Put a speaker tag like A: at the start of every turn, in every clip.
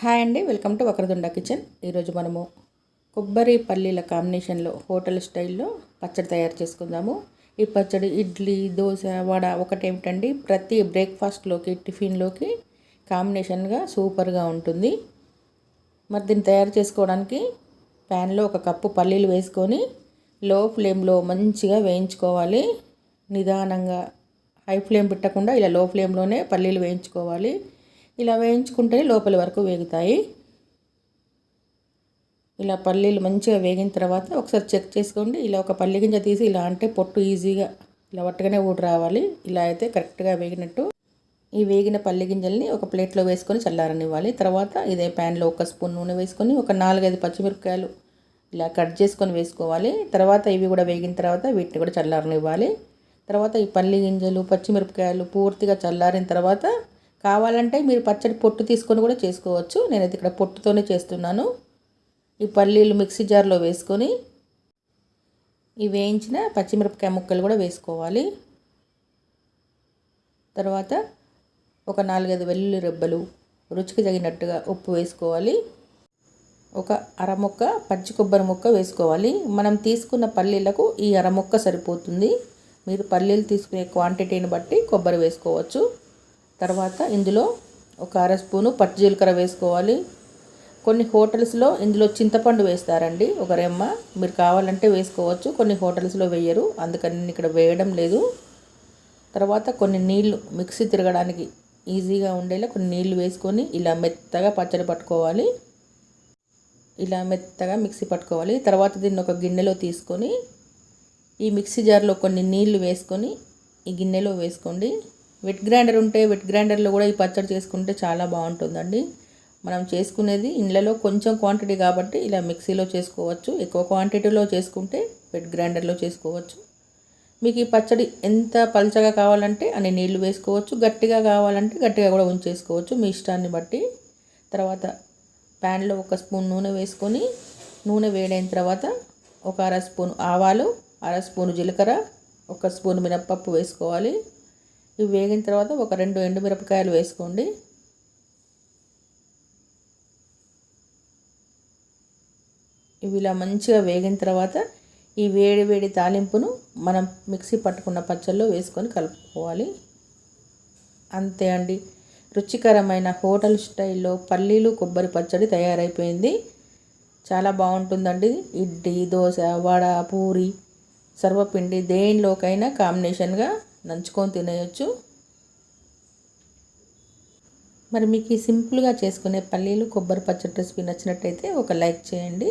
A: Hi అండి, welcome to Vakratunda kitchen. ఈరోజు మనము కొబ్బరి పల్లీల కాంబినేషన్లో హోటల్ స్టైల్లో పచ్చడి తయారు చేసుకుందాము. ఈ పచ్చడి ఇడ్లీ, దోశ, వడ ఒకటేమిటండి, ప్రతి బ్రేక్ఫాస్ట్లోకి, టిఫిన్లోకి కాంబినేషన్గా సూపర్గా ఉంటుంది. మరి దీన్ని తయారు చేసుకోవడానికి ప్యాన్లో 1 కప్పు పల్లీలు వేసుకొని లో ఫ్లేమ్లో మంచిగా వేయించుకోవాలి. నిదానంగా, హై ఫ్లేమ్ పెట్టకుండా ఇలా లో ఫ్లేమ్లోనే పల్లీలు వేయించుకోవాలి. ఇలా వేయించుకుంటే లోపలి వరకు వేగుతాయి. ఇలా పల్లీలు మంచిగా వేగిన తర్వాత ఒకసారి చెక్ చేసుకోండి. ఇలా ఒక పల్లి గింజ తీసి ఇలా అంటే పొట్టు ఈజీగా ఇలా వట్టగానే ఊడి రావాలి. ఇలా అయితే కరెక్ట్గా వేగినట్టు. ఈ వేగిన పల్లి గింజల్ని ఒక ప్లేట్లో వేసుకొని చల్లారనివ్వాలి. తర్వాత ఇదే ప్యాన్లో 1 స్పూన్ నూనె వేసుకొని ఒక 4-5 పచ్చిమిరపకాయలు ఇలా కట్ చేసుకొని వేసుకోవాలి. తర్వాత ఇవి కూడా వేగిన తర్వాత వీటిని కూడా చల్లారనివ్వాలి. తర్వాత ఈ పల్లి గింజలు, పచ్చిమిరపకాయలు పూర్తిగా చల్లారిన తర్వాత కావాలంటే మీరు పచ్చడి పొట్టు తీసుకొని కూడా చేసుకోవచ్చు. నేనైతే ఇక్కడ పొట్టుతోనే చేస్తున్నాను. ఈ పల్లీలు మిక్సీ జార్లో వేసుకొని ఈ వేయించిన పచ్చిమిరపకాయ ముక్కలు కూడా వేసుకోవాలి. తర్వాత ఒక 4-5 వెల్లుల్లి రెబ్బలు, రుచికి తగినట్టుగా ఉప్పు వేసుకోవాలి. ఒక అరముక్క పచ్చి కొబ్బరి ముక్క వేసుకోవాలి. మనం తీసుకున్న పల్లీలకు ఈ అరముక్క సరిపోతుంది. మీరు పల్లీలు తీసుకునే క్వాంటిటీని బట్టి కొబ్బరి వేసుకోవచ్చు. తర్వాత ఇందులో ఒక 1/2 స్పూను పచ్చి జీలకర్ర వేసుకోవాలి. కొన్ని హోటల్స్లో ఇందులో చింతపండు వేస్తారండి, ఒక రెమ్మ. మీరు కావాలంటే వేసుకోవచ్చు, కొన్ని హోటల్స్లో వేయరు, అందుకని నేను ఇక్కడ వేయడం లేదు. తర్వాత కొన్ని నీళ్లు, మిక్సీ తిరగడానికి ఈజీగా ఉండేలా కొన్ని నీళ్లు వేసుకొని ఇలా మెత్తగా పచ్చడి పట్టుకోవాలి. ఇలా మెత్తగా మిక్సీ పట్టుకోవాలి. తర్వాత దీన్ని ఒక గిన్నెలో తీసుకొని ఈ మిక్సీ జార్లో కొన్ని నీళ్లు వేసుకొని ఈ గిన్నెలో వేసుకోండి. వెట్ గ్రైండర్ ఉంటే వెట్ గ్రైండర్లో కూడా ఈ పచ్చడి చేసుకుంటే చాలా బాగుంటుందండి. మనం చేసుకునేది ఇండ్లలో కొంచెం క్వాంటిటీ కాబట్టి ఇలా మిక్సీలో చేసుకోవచ్చు. ఎక్కువ క్వాంటిటీలో చేసుకుంటే వెట్ గ్రైండర్లో చేసుకోవచ్చు. మీకు ఈ పచ్చడి ఎంత పల్చగా కావాలంటే అన్ని నీళ్లు వేసుకోవచ్చు, గట్టిగా కావాలంటే గట్టిగా కూడా ఉంచేసుకోవచ్చు, మీ ఇష్టాన్ని బట్టి. తర్వాత ప్యాన్లో 1 స్పూన్ నూనె వేసుకొని నూనె వేడైన తర్వాత ఒక 1/2 స్పూన్ ఆవాలు, 1/2 స్పూన్ జీలకర్ర, 1 స్పూన్ మినప్పప్పు వేసుకోవాలి. ఇవి వేగిన తర్వాత ఒక 2 ఎండుమిరపకాయలు వేసుకోండి. ఇవి ఇలా మంచిగా వేగిన తర్వాత ఈ వేడి వేడి తాలింపును మనం మిక్సీ పట్టుకున్న పచ్చళ్ళలో వేసుకొని కలుపుకోవాలి. అంతే అండి, రుచికరమైన హోటల్ స్టైల్లో పల్లీలు కొబ్బరి పచ్చడి తయారైపోయింది. చాలా బాగుంటుందండి. ఇడ్లీ, దోశ, వడ, పూరి, సర్వపిండి దేనిలోకైనా కాంబినేషన్గా నంచుకొని తినేయచ్చు. మరి మీకు ఈ సింపుల్గా చేసుకునే పల్లీలు కొబ్బరి పచ్చడి రెసిపీ నచ్చినట్టయితే ఒక లైక్ చేయండి.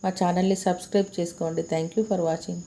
A: మా ఛానల్ని సబ్స్క్రైబ్ చేసుకోండి. Thank you for watching.